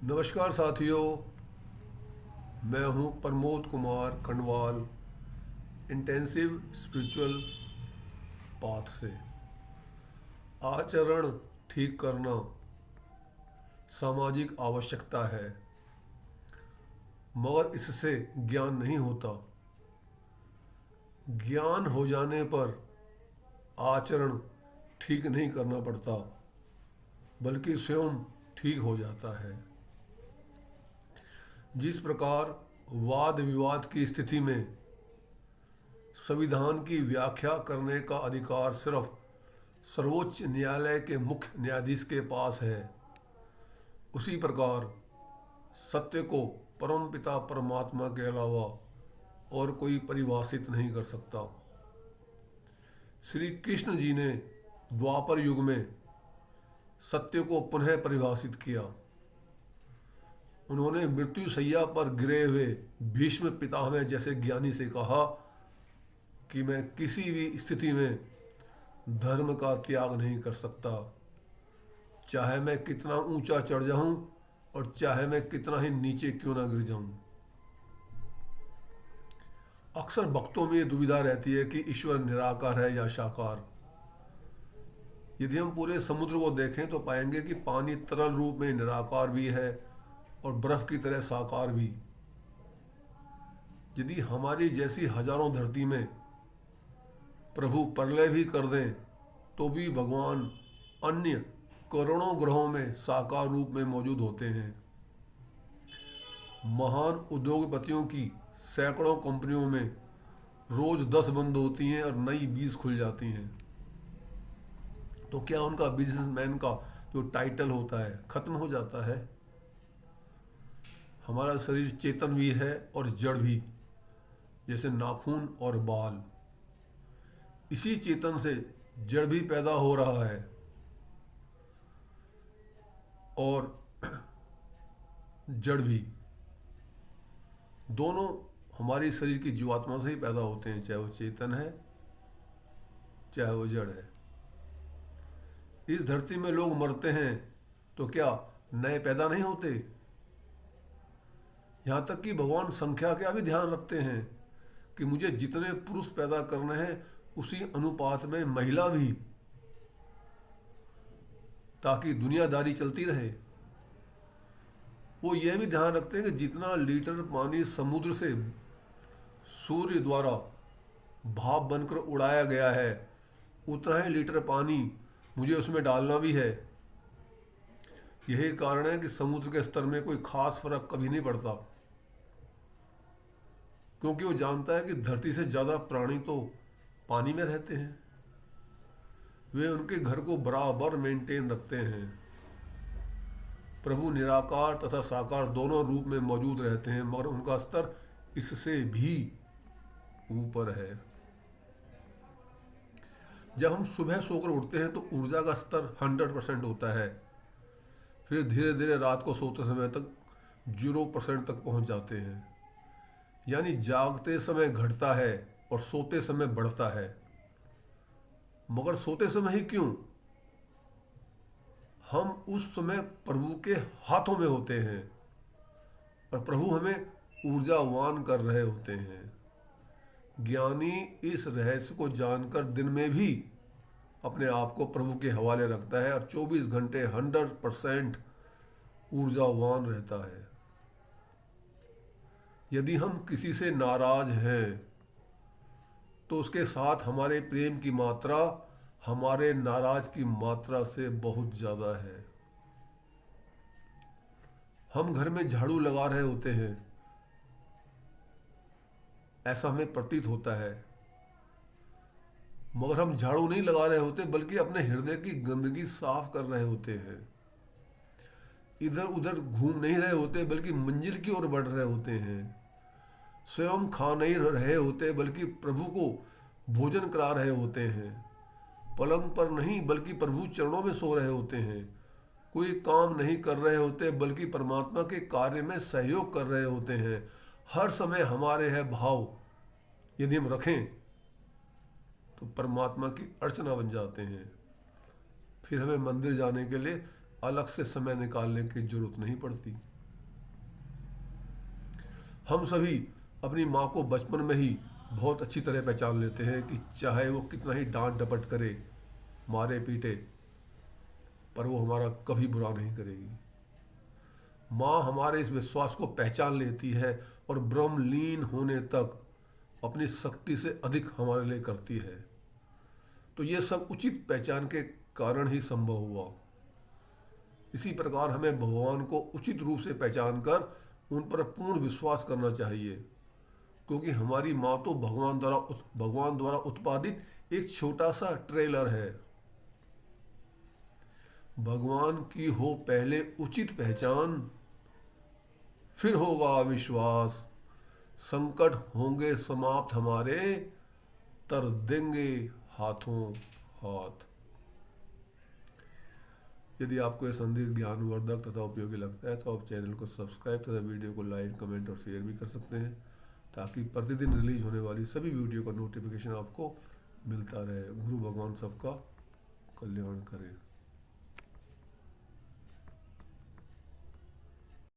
नमस्कार साथियों। मैं हूं Pramod Kumar Khandwal, intensive spiritual path से। आचरण ठीक करना सामाजिक आवश्यकता है, मगर इससे ज्ञान नहीं होता। ज्ञान हो जाने पर आचरण ठीक नहीं करना पड़ता, बल्कि स्वयं ठीक हो जाता है। जिस प्रकार वाद विवाद की स्थिति में संविधान की व्याख्या करने का अधिकार सिर्फ सर्वोच्च न्यायालय के मुख्य न्यायाधीश के पास है, उसी प्रकार सत्य को परमपिता परमात्मा के अलावा और कोई परिभाषित नहीं कर सकता। श्री कृष्ण जी ने द्वापर युग में सत्य को पुनः परिभाषित किया। उन्होंने मृत्यु शैया पर गिरे हुए भीष्म पितामह जैसे ज्ञानी से कहा कि मैं किसी भी स्थिति में धर्म का त्याग नहीं कर सकता, चाहे मैं कितना ऊंचा चढ़ जाऊं और चाहे मैं कितना ही नीचे क्यों ना गिर जाऊं। अक्सर भक्तों में ये दुविधा रहती है कि ईश्वर निराकार है या साकार। यदि हम पूरे समुद्र को देखें तो पाएंगे कि पानी तरल रूप में निराकार भी है और बर्फ की तरह साकार भी। यदि हमारी जैसी हजारों धरती में प्रभु प्रलय भी कर दें तो भी भगवान अन्य करोड़ों ग्रहों में साकार रूप में मौजूद होते हैं। महान उद्योगपतियों की सैकड़ों कंपनियों में रोज 10 बंद होती हैं और नई 20 खुल जाती हैं। तो क्या उनका बिजनेसमैन का जो टाइटल होता है खत्म हो जाता है? हमारा शरीर चेतन भी है और जड़ भी, जैसे नाखून और बाल। इसी चेतन से जड़ भी पैदा हो रहा है और जड़ भी, दोनों हमारी शरीर की जीवात्मा से ही पैदा होते हैं, चाहे वो चेतन है चाहे वो जड़ है। इस धरती में लोग मरते हैं तो क्या नए पैदा नहीं होते? यहाँ तक कि भगवान संख्या का भी ध्यान रखते हैं कि मुझे जितने पुरुष पैदा करने हैं उसी अनुपात में महिला भी, ताकि दुनियादारी चलती रहे। वो यह भी ध्यान रखते हैं कि जितना लीटर पानी समुद्र से सूर्य द्वारा भाप बनकर उड़ाया गया है, उतना ही लीटर पानी मुझे उसमें डालना भी है। यही कारण है कि समुद्र के स्तर में कोई खास फर्क कभी नहीं पड़ता, क्योंकि वो जानता है कि धरती से ज़्यादा प्राणी तो पानी में रहते हैं। वे उनके घर को बराबर मेंटेन रखते हैं। प्रभु निराकार तथा साकार दोनों रूप में मौजूद रहते हैं, मगर उनका स्तर इससे भी ऊपर है। जब हम सुबह सोकर उठते हैं तो ऊर्जा का स्तर 100% होता है, फिर धीरे धीरे रात को सोते समय तक 0% तक पहुंच जाते हैं। यानी जागते समय घटता है और सोते समय बढ़ता है। मगर सोते समय ही क्यों? हम उस समय प्रभु के हाथों में होते हैं और प्रभु हमें ऊर्जावान कर रहे होते हैं। ज्ञानी इस रहस्य को जानकर दिन में भी अपने आप को प्रभु के हवाले रखता है और 24 घंटे 100% ऊर्जावान रहता है। यदि हम किसी से नाराज हैं तो उसके साथ हमारे प्रेम की मात्रा हमारे नाराज की मात्रा से बहुत ज़्यादा है। हम घर में झाड़ू लगा रहे होते हैं, ऐसा हमें प्रतीत होता है, मगर हम झाड़ू नहीं लगा रहे होते बल्कि अपने हृदय की गंदगी साफ कर रहे होते हैं। इधर उधर घूम नहीं रहे होते बल्कि मंजिल की ओर बढ़ रहे होते हैं। स्वयं खा नहीं रहे होते बल्कि प्रभु को भोजन करा रहे होते हैं। पलंग पर नहीं बल्कि प्रभु चरणों में सो रहे होते हैं। कोई काम नहीं कर रहे होते बल्कि परमात्मा के कार्य में सहयोग कर रहे होते हैं। हर समय हमारे है भाव यदि हम रखें तो परमात्मा की अर्चना बन जाते हैं। फिर हमें मंदिर जाने के लिए अलग से समय निकालने की जरूरत नहीं पड़ती। हम सभी अपनी माँ को बचपन में ही बहुत अच्छी तरह पहचान लेते हैं कि चाहे वो कितना ही डांट डपट करे, मारे पीटे, पर वो हमारा कभी बुरा नहीं करेगी। माँ हमारे इस विश्वास को पहचान लेती है और ब्रह्मलीन होने तक अपनी शक्ति से अधिक हमारे लिए करती है। तो ये सब उचित पहचान के कारण ही संभव हुआ। इसी प्रकार हमें भगवान को उचित रूप से पहचान कर उन पर पूर्ण विश्वास करना चाहिए, क्योंकि हमारी माँ तो भगवान द्वारा उत्पादित एक छोटा सा ट्रेलर है। भगवान की हो पहले उचित पहचान, फिर होगा विश्वास, संकट होंगे समाप्त हमारे, तर देंगे हाथों हाथ। यदि आपको यह संदेश ज्ञानवर्धक तथा उपयोगी लगता है तो आप चैनल को सब्सक्राइब तथा वीडियो को लाइक, कमेंट और शेयर भी कर सकते हैं, ताकि प्रतिदिन रिलीज होने वाली सभी वीडियो का नोटिफिकेशन आपको मिलता रहे। गुरु भगवान सबका कल्याण करें।